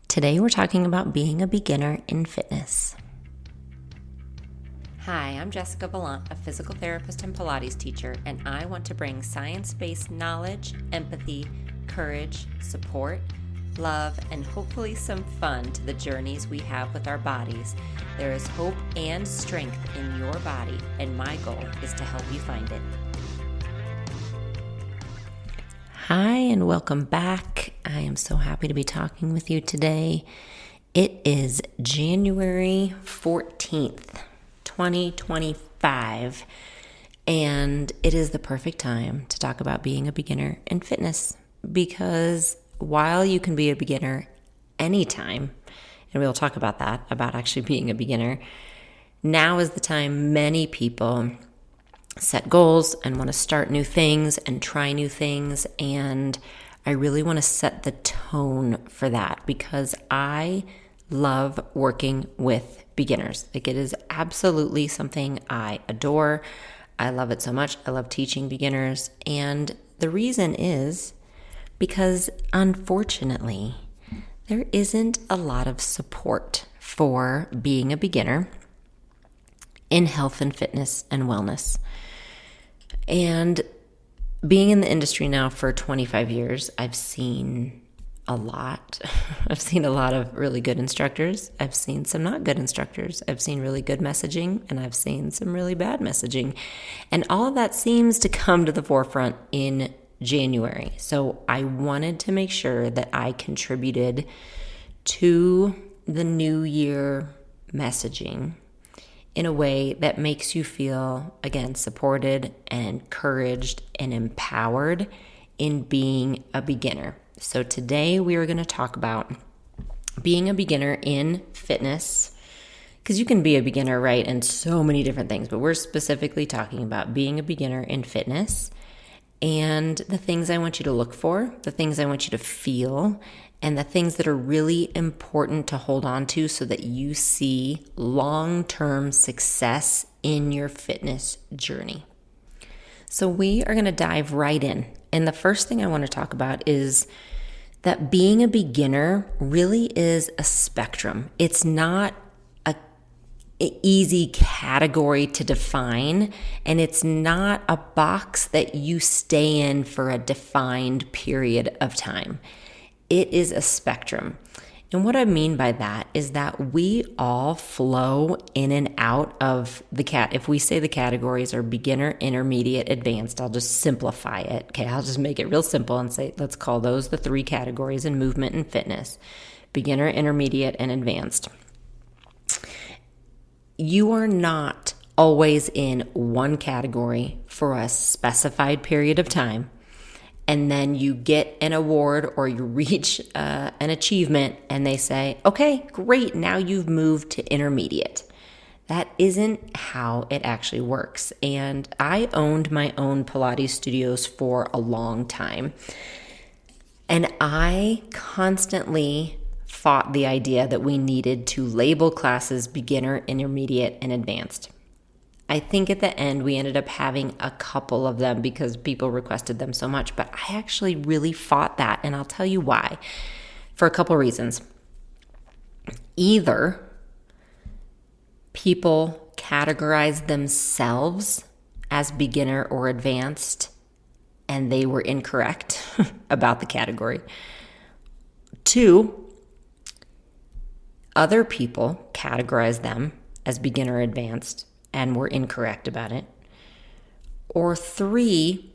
Today we're talking about being a beginner in fitness. Hi, I'm Jessica Valant, a physical therapist and Pilates teacher, and I want to bring science-based knowledge, empathy, courage, support, love, and hopefully some fun to the journeys we have with our bodies. There is hope and strength in your body, and my goal is to help you find it. Hi, and welcome back. I am so happy to be talking with you today. It is January 14th, 2025, and it is the perfect time to talk about being a beginner in fitness, because while you can be a beginner anytime, and we'll talk about that, about actually being a beginner, now is the time many people set goals and want to start new things and try new things. And I really want to set the tone for that because I love working with beginners. Like, it is absolutely something I adore. I love it so much. I love teaching beginners. And the reason is because, unfortunately, there isn't a lot of support for being a beginner in health and fitness and wellness. And being in the industry now for 25 years, I've seen a lot. I've seen a lot of really good instructors. I've seen some not good instructors. I've seen really good messaging, and I've seen some really bad messaging. And all of that seems to come to the forefront in January. So I wanted to make sure that I contributed to the new year messaging in a way that makes you feel, again, supported and encouraged and empowered in being a beginner. So today we are going to talk about being a beginner in fitness, because you can be a beginner, right, in so many different things, but we're specifically talking about being a beginner in fitness and the things I want you to look for, the things I want you to feel, and the things that are really important to hold on to so that you see long-term success in your fitness journey. So we are going to dive right in. And the first thing I want to talk about is that being a beginner really is a spectrum. It's not an easy category to define, and it's not a box that you stay in for a defined period of time. It is a spectrum. And what I mean by that is that we all flow in and out of if we say the categories are beginner, intermediate, advanced, I'll just simplify it. Okay, I'll just make it real simple and say, let's call those the three categories in movement and fitness: beginner, intermediate, and advanced. You are not always in one category for a specified period of time, and then you get an award or you reach an achievement and they say, okay, great, now you've moved to intermediate. That isn't how it actually works. And I owned my own Pilates studios for a long time. And I constantly fought the idea that we needed to label classes beginner, intermediate, and advanced. I think at the end we ended up having a couple of them because people requested them so much, but I actually really fought that, and I'll tell you why. For a couple reasons. Either people categorize themselves as beginner or advanced and they were incorrect about the category. Two, other people categorize them as beginner or advanced and were incorrect about it. Or three,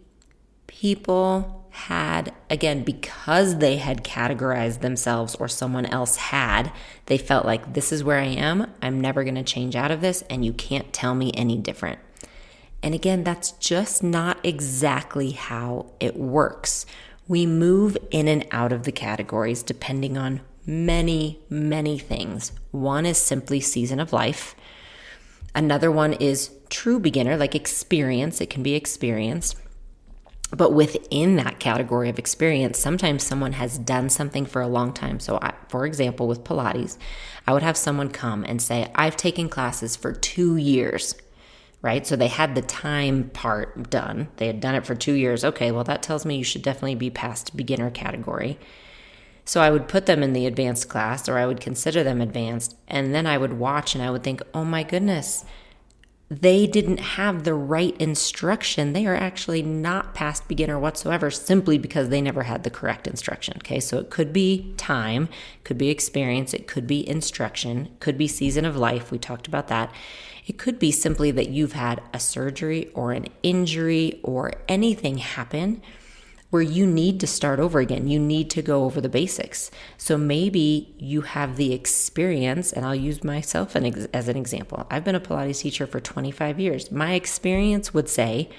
people had, again, because they had categorized themselves or someone else had, they felt like, this is where I am, I'm never going to change out of this, and you can't tell me any different. And again, that's just not exactly how it works. We move in and out of the categories depending on many, many things. One is simply season of life. Another one is true beginner, like experience. It can be experience. But within that category of experience, sometimes someone has done something for a long time. So for example, with Pilates, I would have someone come and say, I've taken classes for 2 years, right? So they had the time part done. They had done it for 2 years. Okay, well, that tells me you should definitely be past beginner category. So I would put them in the advanced class, or I would consider them advanced, and then I would watch and I would think, oh my goodness, they didn't have the right instruction. They are actually not past beginner whatsoever, simply because they never had the correct instruction. Okay, so it could be time, could be experience, it could be instruction, could be season of life. We talked about that. It could be simply that you've had a surgery or an injury or anything happen where you need to start over again. You need to go over the basics. So maybe you have the experience, and I'll use myself as an example. I've been a Pilates teacher for 25 years. My experience would say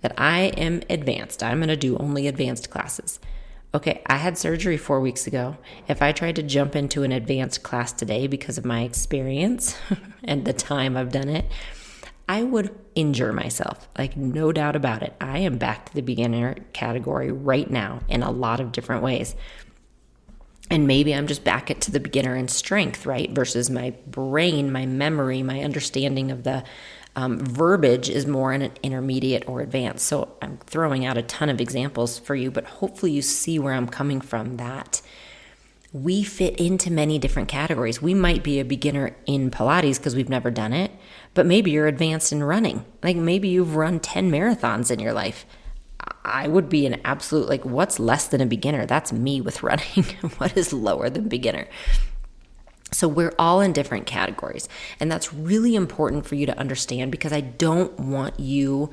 that I am advanced. I'm going to do only advanced classes. Okay, I had surgery 4 weeks ago. If I tried to jump into an advanced class today because of my experience and the time I've done it, I would injure myself, like no doubt about it. I am back to the beginner category right now in a lot of different ways. And maybe I'm just back to the beginner in strength, right? Versus my brain, my memory, my understanding of the verbiage is more in an intermediate or advanced. So I'm throwing out a ton of examples for you, but hopefully you see where I'm coming from, that we fit into many different categories. We might be a beginner in Pilates because we've never done it, but maybe you're advanced in running. Like maybe you've run 10 marathons in your life. I would be an absolute, like, what's less than a beginner? That's me with running. What is lower than beginner? So we're all in different categories. And that's really important for you to understand, because I don't want you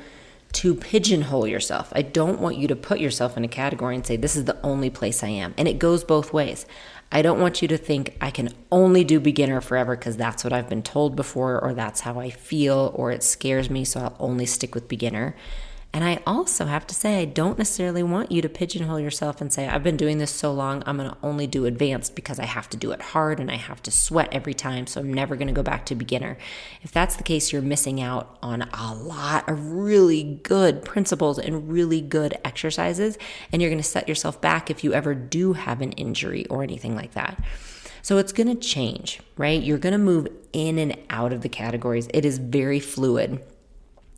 to pigeonhole yourself. I don't want you to put yourself in a category and say, this is the only place I am. And it goes both ways. I don't want you to think I can only do beginner forever because that's what I've been told before, or that's how I feel, or it scares me, so I'll only stick with beginner. And I also have to say, I don't necessarily want you to pigeonhole yourself and say, I've been doing this so long, I'm going to only do advanced because I have to do it hard and I have to sweat every time, so I'm never going to go back to beginner. If that's the case, you're missing out on a lot of really good principles and really good exercises, and you're going to set yourself back if you ever do have an injury or anything like that. So it's going to change, right? You're going to move in and out of the categories. It is very fluid.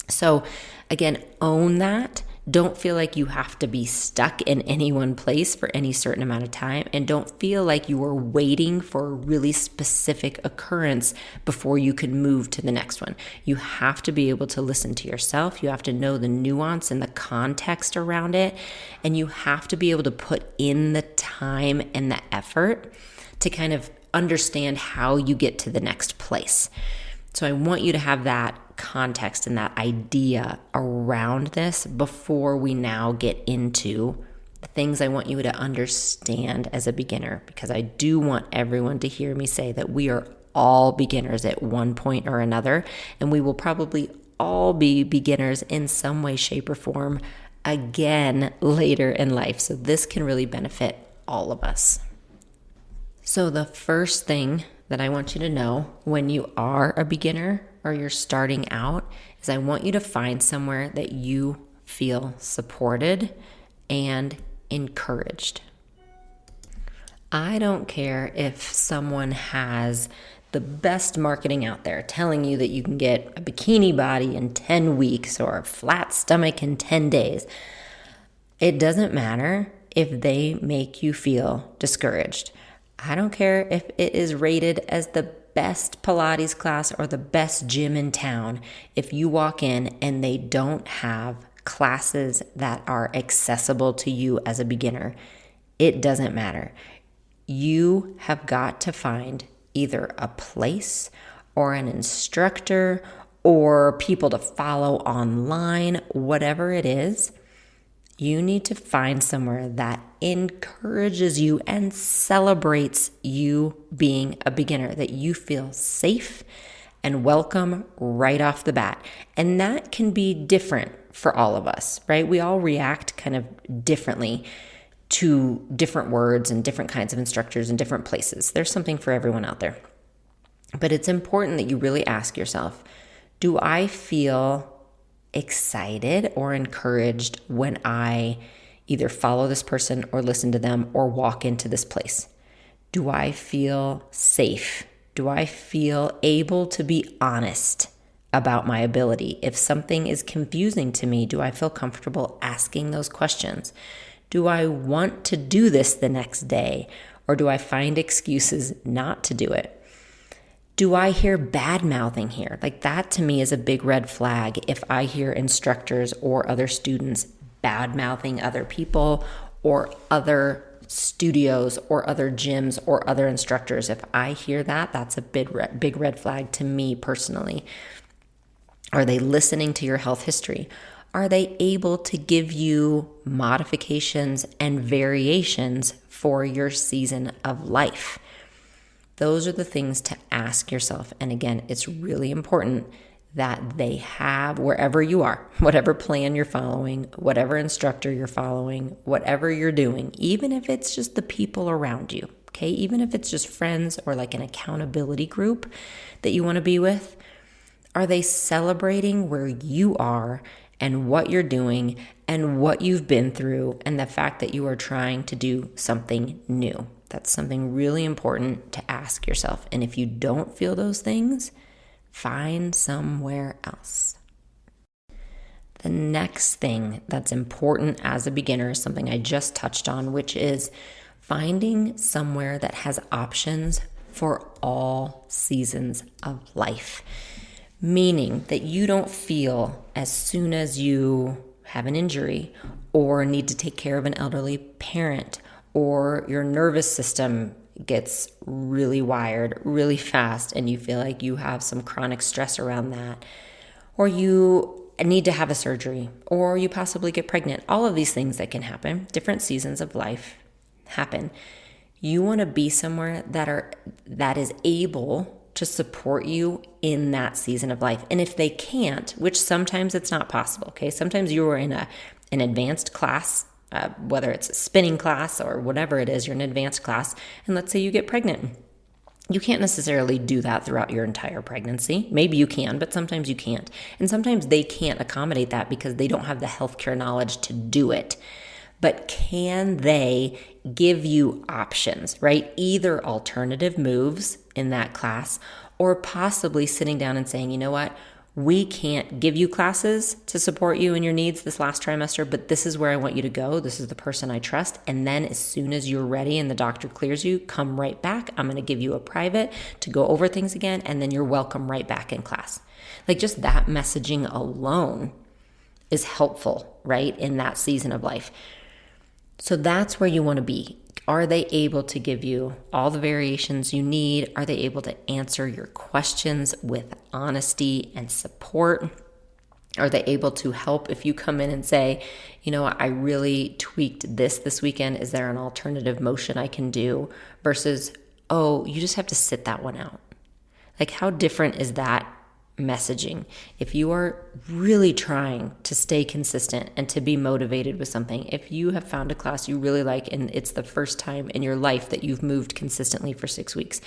So again, own that. Don't feel like you have to be stuck in any one place for any certain amount of time, and don't feel like you are waiting for a really specific occurrence before you can move to the next one. You have to be able to listen to yourself. You have to know the nuance and the context around it, and you have to be able to put in the time and the effort to kind of understand how you get to the next place. So I want you to have that context and that idea around this before we now get into the things I want you to understand as a beginner, because I do want everyone to hear me say that we are all beginners at one point or another, and we will probably all be beginners in some way, shape, or form again later in life. So this can really benefit all of us. So the first thing that I want you to know when you are a beginner or you're starting out is I want you to find somewhere that you feel supported and encouraged. I don't care if someone has the best marketing out there telling you that you can get a bikini body in 10 weeks or a flat stomach in 10 days. It doesn't matter if they make you feel discouraged. I don't care if it is rated as the best Pilates class or the best gym in town. If you walk in and they don't have classes that are accessible to you as a beginner, it doesn't matter. You have got to find either a place or an instructor or people to follow online, whatever it is. You need to find somewhere that encourages you and celebrates you being a beginner, that you feel safe and welcome right off the bat. And that can be different for all of us, right? We all react kind of differently to different words and different kinds of instructors in different places. There's something for everyone out there. But it's important that you really ask yourself, do I feel excited or encouraged when I either follow this person or listen to them or walk into this place? Do I feel safe? Do I feel able to be honest about my ability? If something is confusing to me, do I feel comfortable asking those questions? Do I want to do this the next day? Or do I find excuses not to do it? Do I hear bad mouthing here? Like that to me is a big red flag. If I hear instructors or other students bad mouthing other people or other studios or other gyms or other instructors, if I hear that, that's a big red flag to me personally. Are they listening to your health history? Are they able to give you modifications and variations for your season of life? Those are the things to ask yourself. And again, it's really important that they have, wherever you are, whatever plan you're following, whatever instructor you're following, whatever you're doing, even if it's just the people around you, okay? Even if it's just friends or like an accountability group that you want to be with, are they celebrating where you are and what you're doing and what you've been through and the fact that you are trying to do something new? That's something really important to ask yourself. And if you don't feel those things, find somewhere else. The next thing that's important as a beginner is something I just touched on, which is finding somewhere that has options for all seasons of life. Meaning that you don't feel as soon as you have an injury or need to take care of an elderly parent or your nervous system gets really wired really fast and you feel like you have some chronic stress around that, or you need to have a surgery, or you possibly get pregnant. All of these things that can happen, different seasons of life happen. You want to be somewhere that is able to support you in that season of life. And if they can't, which sometimes it's not possible, okay? Sometimes you are in an advanced class, whether it's a spinning class or whatever it is, you're in an advanced class, and let's say you get pregnant. You can't necessarily do that throughout your entire pregnancy. Maybe you can, but sometimes you can't. And sometimes they can't accommodate that because they don't have the healthcare knowledge to do it. But can they give you options, right? Either alternative moves in that class or possibly sitting down and saying, you know what? We can't give you classes to support you in your needs this last trimester, but this is where I want you to go. This is the person I trust. And then as soon as you're ready and the doctor clears you, come right back. I'm going to give you a private to go over things again. And then you're welcome right back in class. Like just that messaging alone is helpful, right? In that season of life. So that's where you want to be. Are they able to give you all the variations you need? Are they able to answer your questions with honesty and support? Are they able to help if you come in and say, you know, I really tweaked this weekend. Is there an alternative motion I can do? Versus, oh, you just have to sit that one out. Like how different is that messaging? If you are really trying to stay consistent and to be motivated with something, if you have found a class you really like and it's the first time in your life that you've moved consistently for 6 weeks,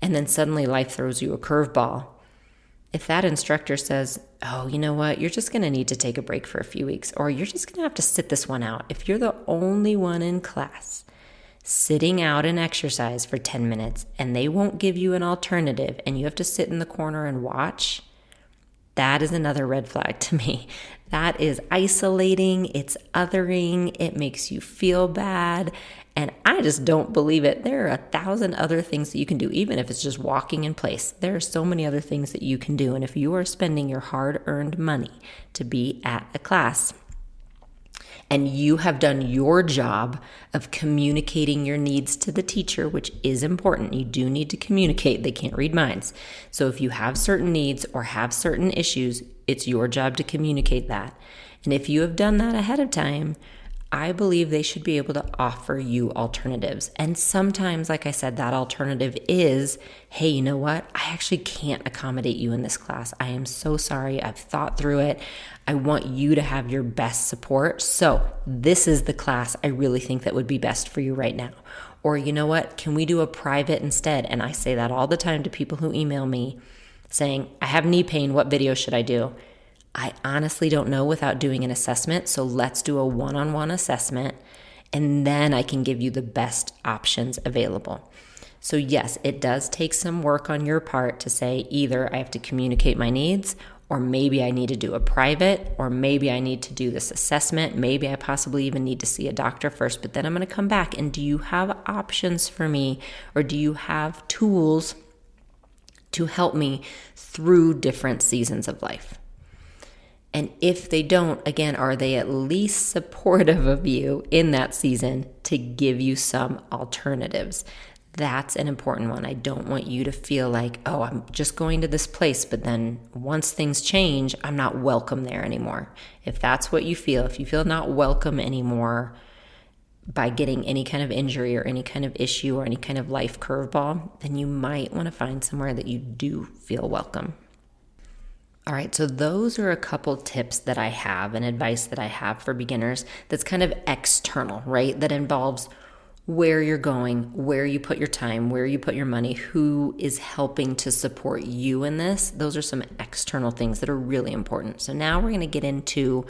and then suddenly life throws you a curveball, if that instructor says, oh, you know what, you're just going to need to take a break for a few weeks, or you're just going to have to sit this one out. If you're the only one in class sitting out an exercise for 10 minutes and they won't give you an alternative and you have to sit in the corner and watch, that is another red flag to me. That is isolating, it's othering, it makes you feel bad, and I just don't believe it. There are 1,000 other things that you can do, even if it's just walking in place. There are so many other things that you can do, and if you are spending your hard-earned money to be at a class, and you have done your job of communicating your needs to the teacher, which is important. You do need to communicate. They can't read minds. So if you have certain needs or have certain issues, it's your job to communicate that. And if you have done that ahead of time, I believe they should be able to offer you alternatives. And sometimes, like I said, that alternative is, hey, you know what? I actually can't accommodate you in this class. I am so sorry. I've thought through it. I want you to have your best support. So this is the class I really think that would be best for you right now. Or you know what? Can we do a private instead? And I say that all the time to people who email me saying, I have knee pain. What video should I do? I honestly don't know without doing an assessment. So let's do a one-on-one assessment and then I can give you the best options available. So yes, it does take some work on your part to say either I have to communicate my needs or maybe I need to do a private, or maybe I need to do this assessment. Maybe I possibly even need to see a doctor first, but then I'm going to come back. And do you have options for me, or do you have tools to help me through different seasons of life? And if they don't, again, are they at least supportive of you in that season to give you some alternatives? That's an important one. I don't want you to feel like, oh, I'm just going to this place, but then once things change, I'm not welcome there anymore. If that's what you feel, if you feel not welcome anymore by getting any kind of injury or any kind of issue or any kind of life curveball, then you might want to find somewhere that you do feel welcome. All right, so those are a couple tips that I have and advice that I have for beginners that's kind of external, right? That involves where you're going, where you put your time, where you put your money, who is helping to support you in this. Those are some external things that are really important. So now we're going to get into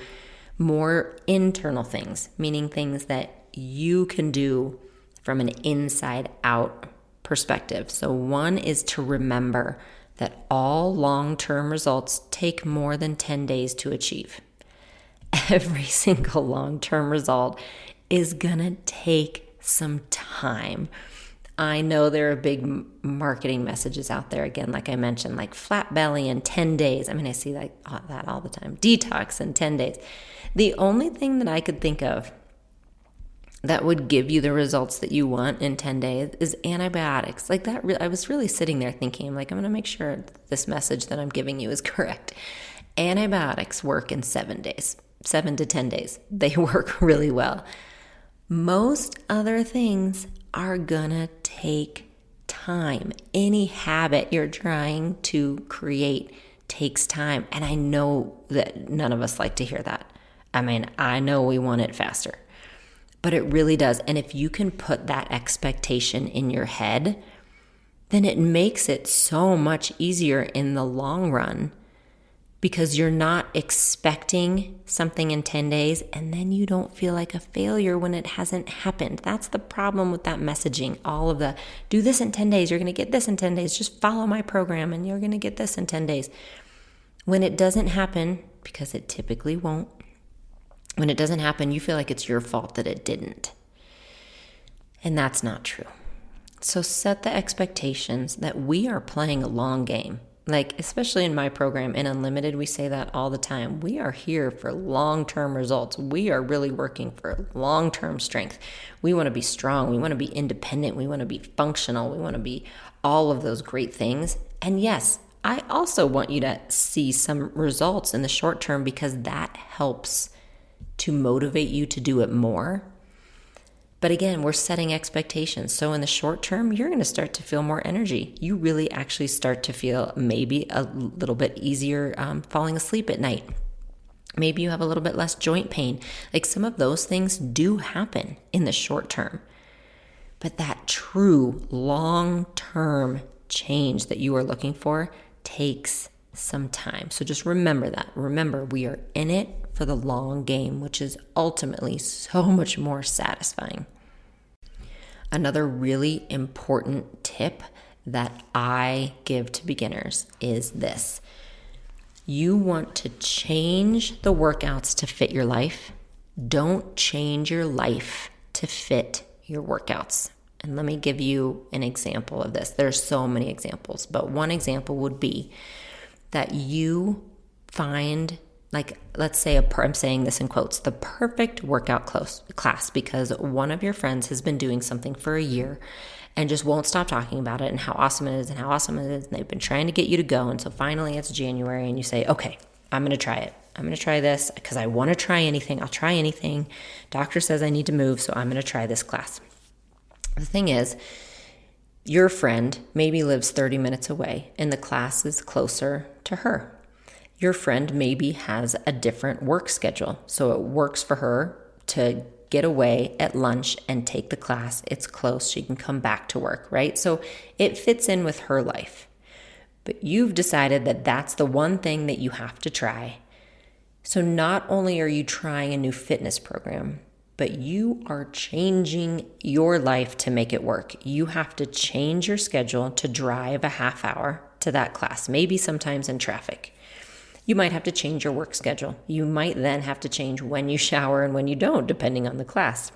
more internal things, meaning things that you can do from an inside out perspective. So one is to remember that all long-term results take more than 10 days to achieve. Every single long-term result is gonna take some time. I know there are big marketing messages out there, again, like I mentioned, like flat belly in 10 days. I mean, I see that all the time. Detox in 10 days. The only thing that I could think of that would give you the results that you want in 10 days is antibiotics. Like that, I was really sitting there thinking, like, I'm going to make sure this message that I'm giving you is correct. Antibiotics work in 7 days, 7 to 10 days. They work really well. Most other things are going to take time. Any habit you're trying to create takes time. And I know that none of us like to hear that. I mean, I know we want it faster. But it really does. And if you can put that expectation in your head, then it makes it so much easier in the long run, because you're not expecting something in 10 days and then you don't feel like a failure when it hasn't happened. That's the problem with that messaging. All of the do this in 10 days, you're going to get this in 10 days, just follow my program and you're going to get this in 10 days. When it doesn't happen, because it typically won't, when it doesn't happen, you feel like it's your fault that it didn't. And that's not true. So set the expectations that we are playing a long game. Like, especially in my program, in Unlimited, we say that all the time. We are here for long-term results. We are really working for long-term strength. We want to be strong. We want to be independent. We want to be functional. We want to be all of those great things. And yes, I also want you to see some results in the short term, because that helps to motivate you to do it more. But again, we're setting expectations. So in the short term, you're going to start to feel more energy. You really actually start to feel maybe a little bit easier falling asleep at night. Maybe you have a little bit less joint pain. Like, some of those things do happen in the short term. But that true long-term change that you are looking for takes some time. So just remember that. Remember, we are in it for the long game, which is ultimately so much more satisfying. Another really important tip that I give to beginners is this. You want to change the workouts to fit your life. Don't change your life to fit your workouts. And let me give you an example of this. There's so many examples, but one example would be that you find, like, let's say I'm saying this in quotes, the perfect workout class, because one of your friends has been doing something for a year and just won't stop talking about it and how awesome it is and how awesome it is. And they've been trying to get you to go. And so finally it's January and you say, okay, I'm going to try it. I'm going to try this because I want to try anything. I'll try anything. Doctor says I need to move, so I'm going to try this class. The thing is, your friend maybe lives 30 minutes away and the class is closer to her. Your friend maybe has a different work schedule, so it works for her to get away at lunch and take the class. It's close. She can come back to work, right? So it fits in with her life. But you've decided that that's the one thing that you have to try. So not only are you trying a new fitness program, but you are changing your life to make it work. You have to change your schedule to drive a half hour to that class, maybe sometimes in traffic. You might have to change your work schedule. You might then have to change when you shower and when you don't, depending on the class.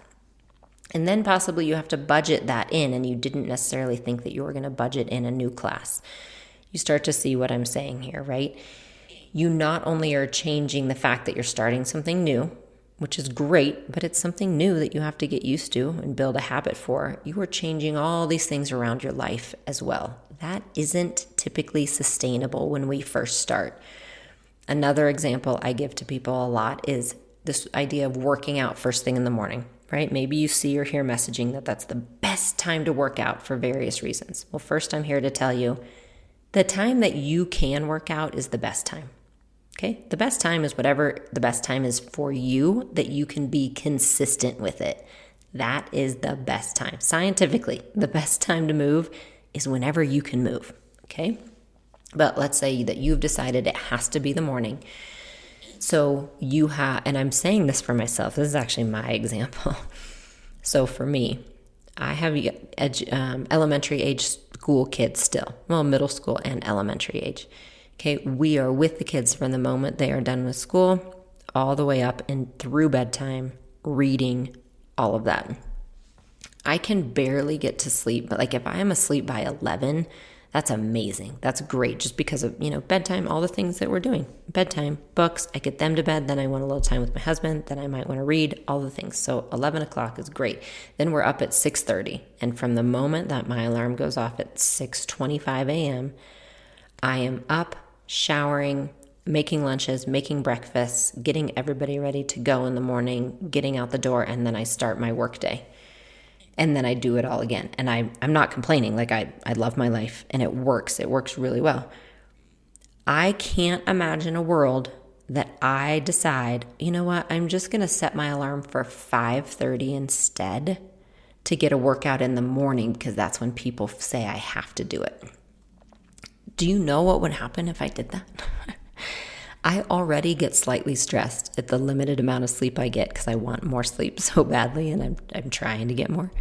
And then possibly you have to budget that in, and you didn't necessarily think that you were going to budget in a new class. You start to see what I'm saying here, right? You not only are changing the fact that you're starting something new, which is great, but it's something new that you have to get used to and build a habit for. You are changing all these things around your life as well. That isn't typically sustainable when we first start. Another example I give to people a lot is this idea of working out first thing in the morning, right? Maybe you see or hear messaging that that's the best time to work out for various reasons. Well, first I'm here to tell you the time that you can work out is the best time. Okay? The best time is whatever the best time is for you, that you can be consistent with it. That is the best time. Scientifically, the best time to move is whenever you can move. Okay? But let's say that you've decided it has to be the morning. So you have, and I'm saying this for myself, this is actually my example. So for me, I have elementary age school kids still. Well, middle school and elementary age. Okay, we are with the kids from the moment they are done with school all the way up and through bedtime, reading, all of that. I can barely get to sleep, but like if I am asleep by 11, that's amazing. That's great just because of, bedtime, all the things that we're doing. Bedtime, books, I get them to bed, then I want a little time with my husband, then I might want to read, all the things. So 11 o'clock is great. Then we're up at 6:30. And from the moment that my alarm goes off at 6:25 a.m., I am up, showering, making lunches, making breakfasts, getting everybody ready to go in the morning, getting out the door, and then I start my work day. And then I do it all again. And I'm not complaining. Like I love my life and it works. It works really well. I can't imagine a world that I decide, you know what, I'm just going to set my alarm for 5:30 instead to get a workout in the morning because that's when people say I have to do it. Do you know what would happen if I did that? I already get slightly stressed at the limited amount of sleep I get because I want more sleep so badly, and I'm trying to get more.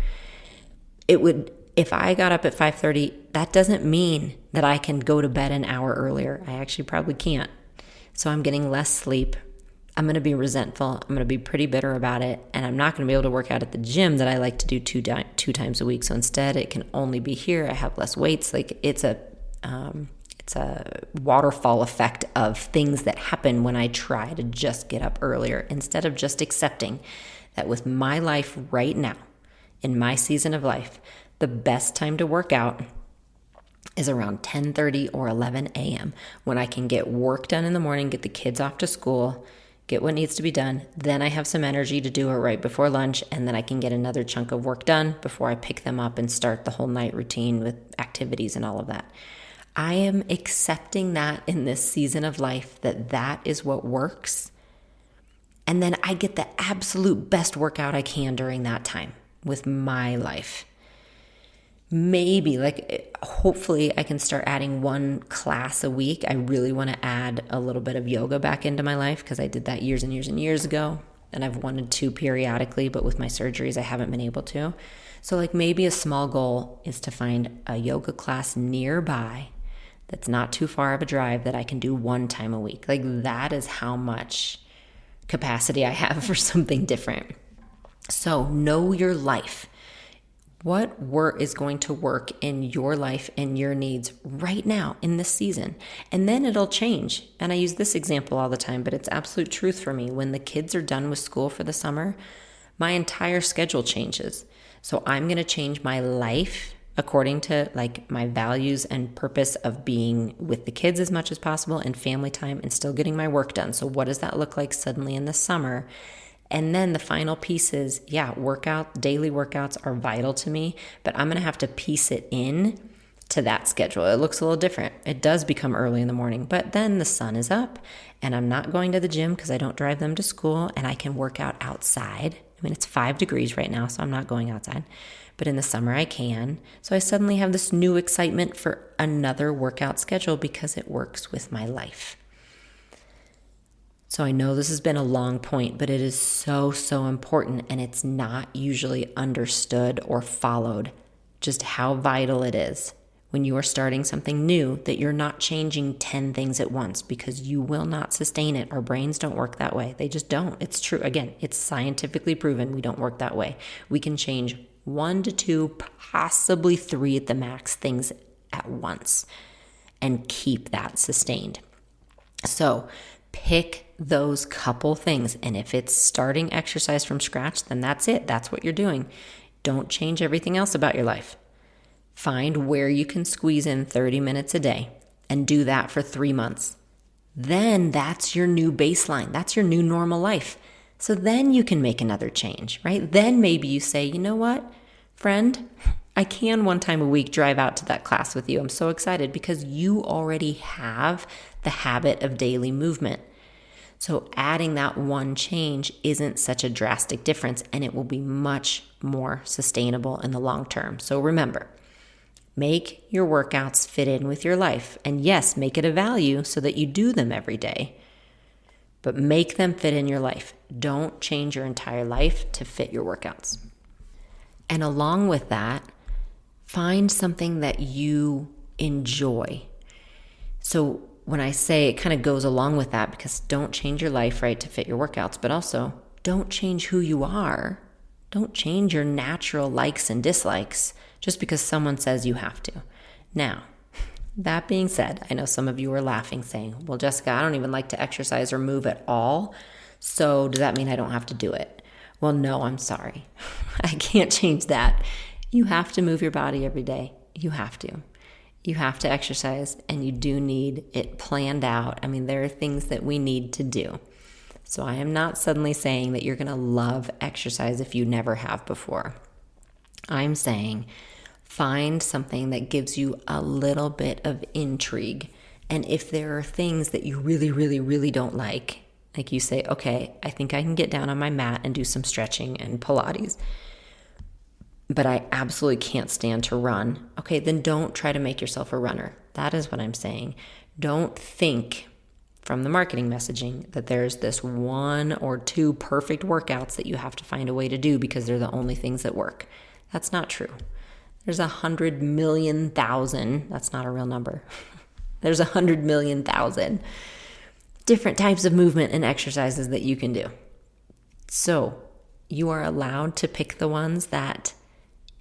It would, if I got up at 5:30, that doesn't mean that I can go to bed an hour earlier. I actually probably can't. So I'm getting less sleep. I'm going to be resentful. I'm going to be pretty bitter about it, and I'm not going to be able to work out at the gym that I like to do two times a week. So instead, it can only be here. I have less weights. Like it's a waterfall effect of things that happen when I try to just get up earlier instead of just accepting that with my life right now, in my season of life, the best time to work out is around 10:30 or 11 a.m. when I can get work done in the morning, get the kids off to school, get what needs to be done. Then I have some energy to do it right before lunch, and then I can get another chunk of work done before I pick them up and start the whole night routine with activities and all of that. I am accepting that in this season of life, that is what works. And then I get the absolute best workout I can during that time with my life. Maybe, hopefully I can start adding one class a week. I really want to add a little bit of yoga back into my life because I did that years and years and years ago. And I've wanted to periodically, but with my surgeries, I haven't been able to. So maybe a small goal is to find a yoga class nearby that's not too far of a drive that I can do one time a week. That is how much capacity I have for something different. So know your life. What work is going to work in your life and your needs right now in this season? And then it'll change. And I use this example all the time, but it's absolute truth for me. When the kids are done with school for the summer, my entire schedule changes. So I'm going to change my life according to my values and purpose of being with the kids as much as possible and family time and still getting my work done. So what does that look like suddenly in the summer? And then the final piece is, daily workouts are vital to me, but I'm going to have to piece it in to that schedule. It looks a little different. It does become early in the morning, but then the sun is up and I'm not going to the gym because I don't drive them to school and I can work out outside. It's 5 degrees right now, so I'm not going outside. But in the summer I can. So I suddenly have this new excitement for another workout schedule because it works with my life. So I know this has been a long point, but it is so, so important, and it's not usually understood or followed just how vital it is when you are starting something new that you're not changing 10 things at once, because you will not sustain it. Our brains don't work that way. They just don't. It's true. Again, it's scientifically proven we don't work that way. We can change 1 to 2, possibly 3 at the max things at once and keep that sustained. So pick those couple things. And if it's starting exercise from scratch, then that's it. That's what you're doing. Don't change everything else about your life. Find where you can squeeze in 30 minutes a day and do that for 3 months. Then that's your new baseline. That's your new normal life. So then you can make another change, right? Then maybe you say, you know what, friend, I can 1 time a week drive out to that class with you. I'm so excited because you already have the habit of daily movement. So adding that one change isn't such a drastic difference, and it will be much more sustainable in the long term. So remember, make your workouts fit in with your life. And yes, make it a value so that you do them every day, but make them fit in your life. Don't change your entire life to fit your workouts. And along with that, find something that you enjoy. So when I say it kind of goes along with that, because don't change your life, right, to fit your workouts, but also don't change who you are. Don't change your natural likes and dislikes just because someone says you have to. Now, that being said, I know some of you are laughing saying, well, Jessica, I don't even like to exercise or move at all. So does that mean I don't have to do it? Well, no, I'm sorry. I can't change that. You have to move your body every day. You have to. You have to exercise, and you do need it planned out. I mean, there are things that we need to do. So I am not suddenly saying that you're going to love exercise if you never have before. I'm saying find something that gives you a little bit of intrigue. And if there are things that you really, really, really don't like you say, okay, I think I can get down on my mat and do some stretching and Pilates, but I absolutely can't stand to run. Okay, then don't try to make yourself a runner. That is what I'm saying. Don't think from the marketing messaging that there's this 1 or 2 perfect workouts that you have to find a way to do because they're the only things that work. That's not true. There's 100 million thousand, that's not a real number. There's 100 million thousand different types of movement and exercises that you can do. So you are allowed to pick the ones that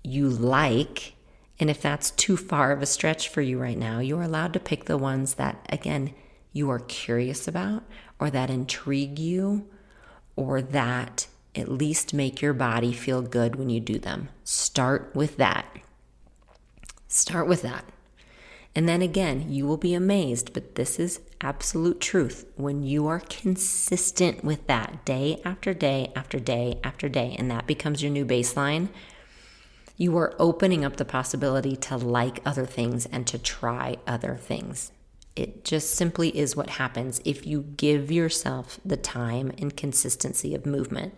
you like. And if that's too far of a stretch for you right now, you are allowed to pick the ones that, again, you are curious about, or that intrigue you, or that at least make your body feel good when you do them. Start with that. Start with that. And then again, you will be amazed, but this is absolute truth. When you are consistent with that day after day after day after day, and that becomes your new baseline, you are opening up the possibility to like other things and to try other things. It just simply is what happens if you give yourself the time and consistency of movement.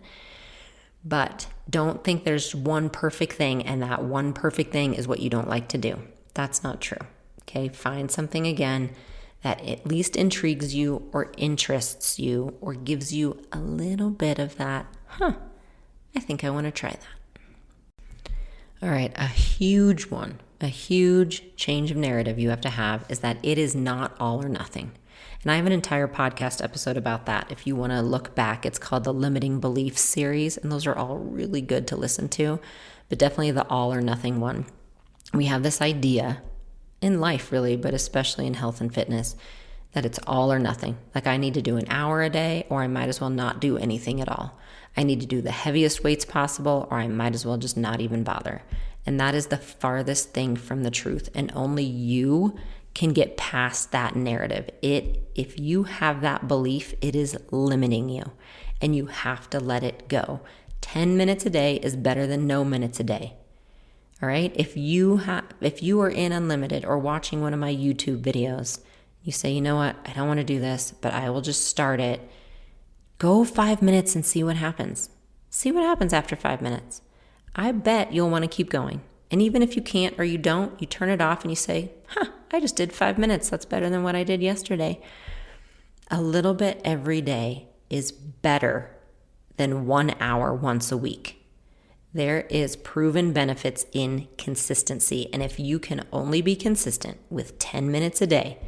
But don't think there's one perfect thing and that one perfect thing is what you don't like to do. That's not true. Okay, find something again that at least intrigues you or interests you or gives you a little bit of that, I think I want to try that. All right, a huge one, a huge change of narrative you have to have is that it is not all or nothing. And I have an entire podcast episode about that. If you want to look back, it's called the Limiting Beliefs series, and those are all really good to listen to, but definitely the all or nothing one. We have this idea in life really, but especially in health and fitness, that it's all or nothing. Like I need to do an hour a day or I might as well not do anything at all. I need to do the heaviest weights possible or I might as well just not even bother. And that is the farthest thing from the truth. And only you can get past that narrative. If you have that belief, it is limiting you and you have to let it go. 10 minutes a day is better than no minutes a day. All right. If you are in Unlimited or watching one of my YouTube videos, you say, you know what, I don't want to do this, but I will just start it. Go 5 minutes and see what happens. See what happens after 5 minutes. I bet you'll want to keep going. And even if you can't or you don't, you turn it off and you say, I just did 5 minutes. That's better than what I did yesterday. A little bit every day is better than 1 hour once a week. There is proven benefits in consistency. And if you can only be consistent with 10 minutes a day,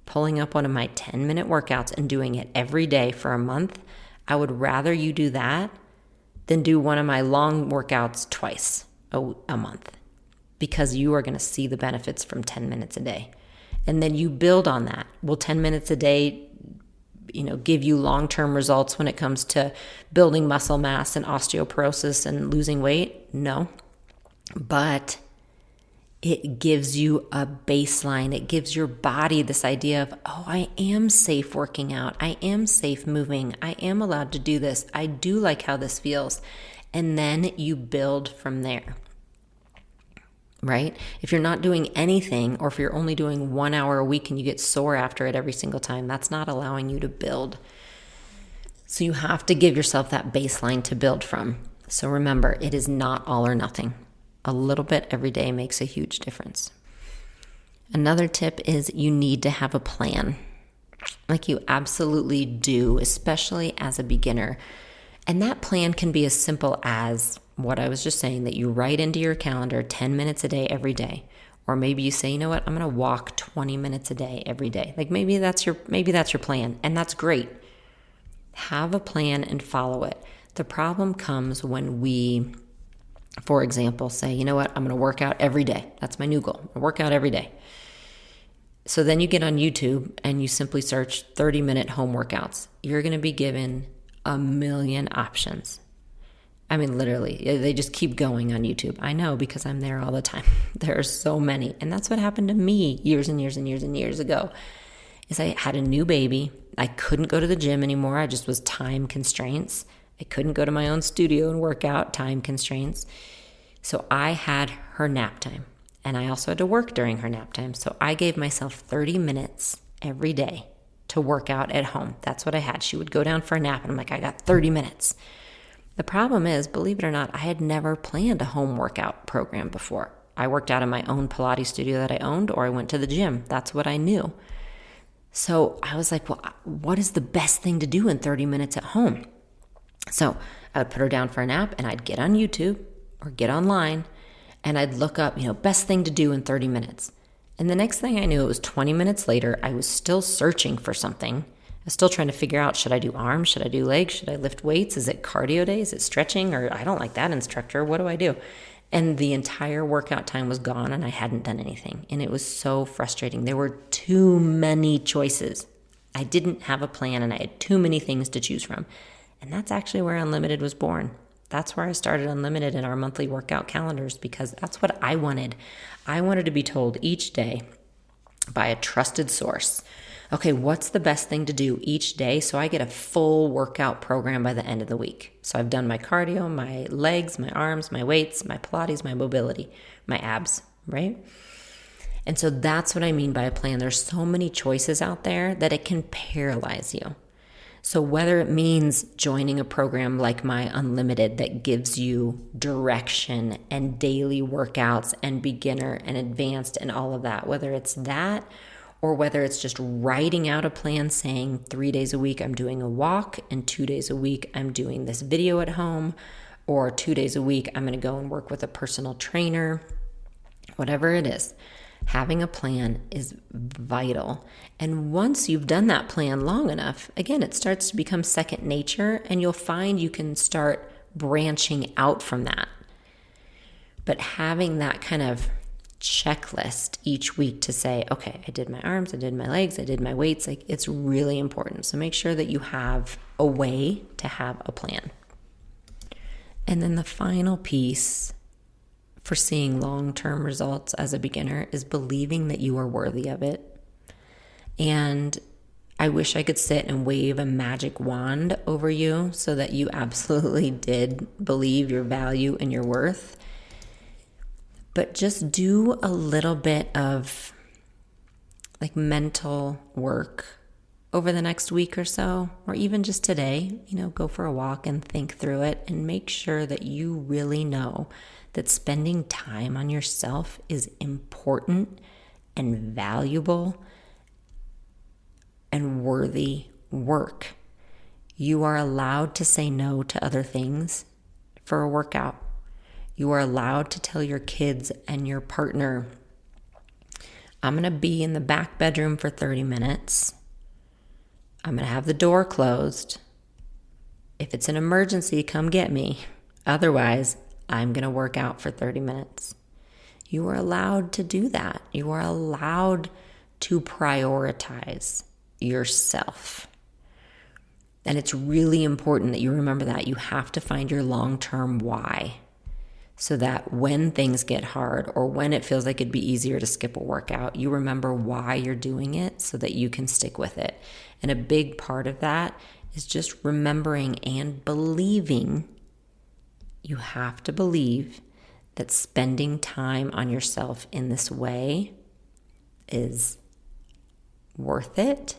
pulling up one of my 10-minute workouts and doing it every day for a month, I would rather you do that than do one of my long workouts twice a month, because you are going to see the benefits from 10 minutes a day. And then you build on that. Will 10 minutes a day give you long-term results when it comes to building muscle mass and osteoporosis and losing weight? No. But it gives you a baseline. It gives your body this idea of, oh, I am safe working out. I am safe moving. I am allowed to do this. I do like how this feels. And then you build from there. Right? If you're not doing anything, or if you're only doing 1 hour a week and you get sore after it every single time, that's not allowing you to build. So you have to give yourself that baseline to build from. So remember, it is not all or nothing. A little bit every day makes a huge difference. Another tip is you need to have a plan. Like you absolutely do, especially as a beginner. And that plan can be as simple as what I was just saying, that you write into your calendar 10 minutes a day every day. Or maybe you say, you know what, I'm going to walk 20 minutes a day every day. Like maybe that's your plan, and that's great. Have a plan and follow it. The problem comes when we, for example, say, you know what, I'm going to work out every day. That's my new goal. I'm going to work out every day. So then you get on YouTube and you simply search 30-minute home workouts. You're going to be given a million options. I mean, literally, they just keep going on YouTube. I know, because I'm there all the time. There are so many. And that's what happened to me years and years and years and years ago, is I had a new baby. I couldn't go to the gym anymore. I just was time constraints. I couldn't go to my own studio and work out, time constraints. So I had her nap time. And I also had to work during her nap time. So I gave myself 30 minutes every day to work out at home. That's what I had. She would go down for a nap, and I'm like, I got 30 minutes. The problem is, believe it or not, I had never planned a home workout program before. I worked out in my own Pilates studio that I owned, or I went to the gym. That's what I knew. So I was like, well, what is the best thing to do in 30 minutes at home? So I would put her down for a nap, and I'd get on YouTube or get online, and I'd look up, best thing to do in 30 minutes. And the next thing I knew, it was 20 minutes later, I was still searching for something. I was still trying to figure out, should I do arms? Should I do legs? Should I lift weights? Is it cardio day? Is it stretching? Or I don't like that instructor. What do I do? And the entire workout time was gone, and I hadn't done anything. And it was so frustrating. There were too many choices. I didn't have a plan, and I had too many things to choose from. And that's actually where Unlimited was born. That's where I started Unlimited in our monthly workout calendars, because that's what I wanted. I wanted to be told each day by a trusted source, okay, what's the best thing to do each day so I get a full workout program by the end of the week? So I've done my cardio, my legs, my arms, my weights, my Pilates, my mobility, my abs, right? And so that's what I mean by a plan. There's so many choices out there that it can paralyze you. So whether it means joining a program like my Unlimited that gives you direction and daily workouts and beginner and advanced and all of that, whether it's that, or whether it's just writing out a plan saying 3 days a week I'm doing a walk, and 2 days a week I'm doing this video at home, or 2 days a week I'm going to go and work with a personal trainer, whatever it is, having a plan is vital. And once you've done that plan long enough, again, it starts to become second nature, and you'll find you can start branching out from that. But having that kind of checklist each week to say, okay, I did my arms, I did my legs, I did my weights, like, it's really important. So make sure that you have a way to have a plan. And then the final piece for seeing long-term results as a beginner is believing that you are worthy of it. And I wish I could sit and wave a magic wand over you so that you absolutely did believe your value and your worth. But just do a little bit of like mental work over the next week or so, or even just today, go for a walk and think through it, and make sure that you really know that spending time on yourself is important and valuable and worthy work. You are allowed to say no to other things for a workout. You are allowed to tell your kids and your partner, I'm going to be in the back bedroom for 30 minutes. I'm going to have the door closed. If it's an emergency, come get me. Otherwise, I'm going to work out for 30 minutes. You are allowed to do that. You are allowed to prioritize yourself. And it's really important that you remember that. You have to find your long-term why, so that when things get hard or when it feels like it'd be easier to skip a workout, you remember why you're doing it so that you can stick with it. And a big part of that is just remembering and believing. You have to believe that spending time on yourself in this way is worth it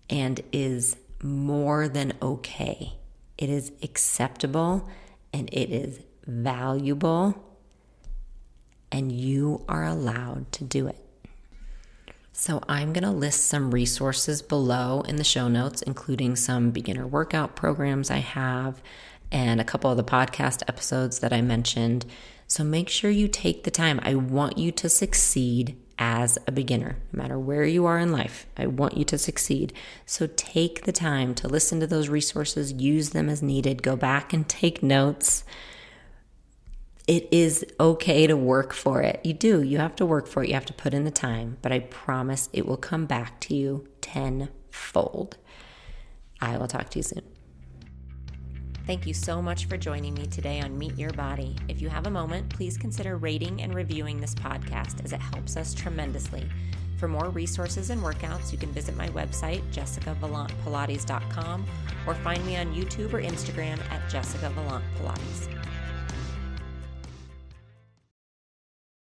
and is more than okay. It is acceptable and it is valuable, and you are allowed to do it. So I'm going to list some resources below in the show notes, including some beginner workout programs I have and a couple of the podcast episodes that I mentioned. So make sure you take the time. I want you to succeed as a beginner, no matter where you are in life. I want you to succeed. So take the time to listen to those resources, use them as needed, go back and take notes. It is okay to work for it. You have to work for it. You have to put in the time, but I promise it will come back to you tenfold. I will talk to you soon. Thank you so much for joining me today on Meet Your Body. If you have a moment, please consider rating and reviewing this podcast, as it helps us tremendously. For more resources and workouts, you can visit my website, jessicavalantpilates.com, or find me on YouTube or Instagram at Jessica Valant Pilates.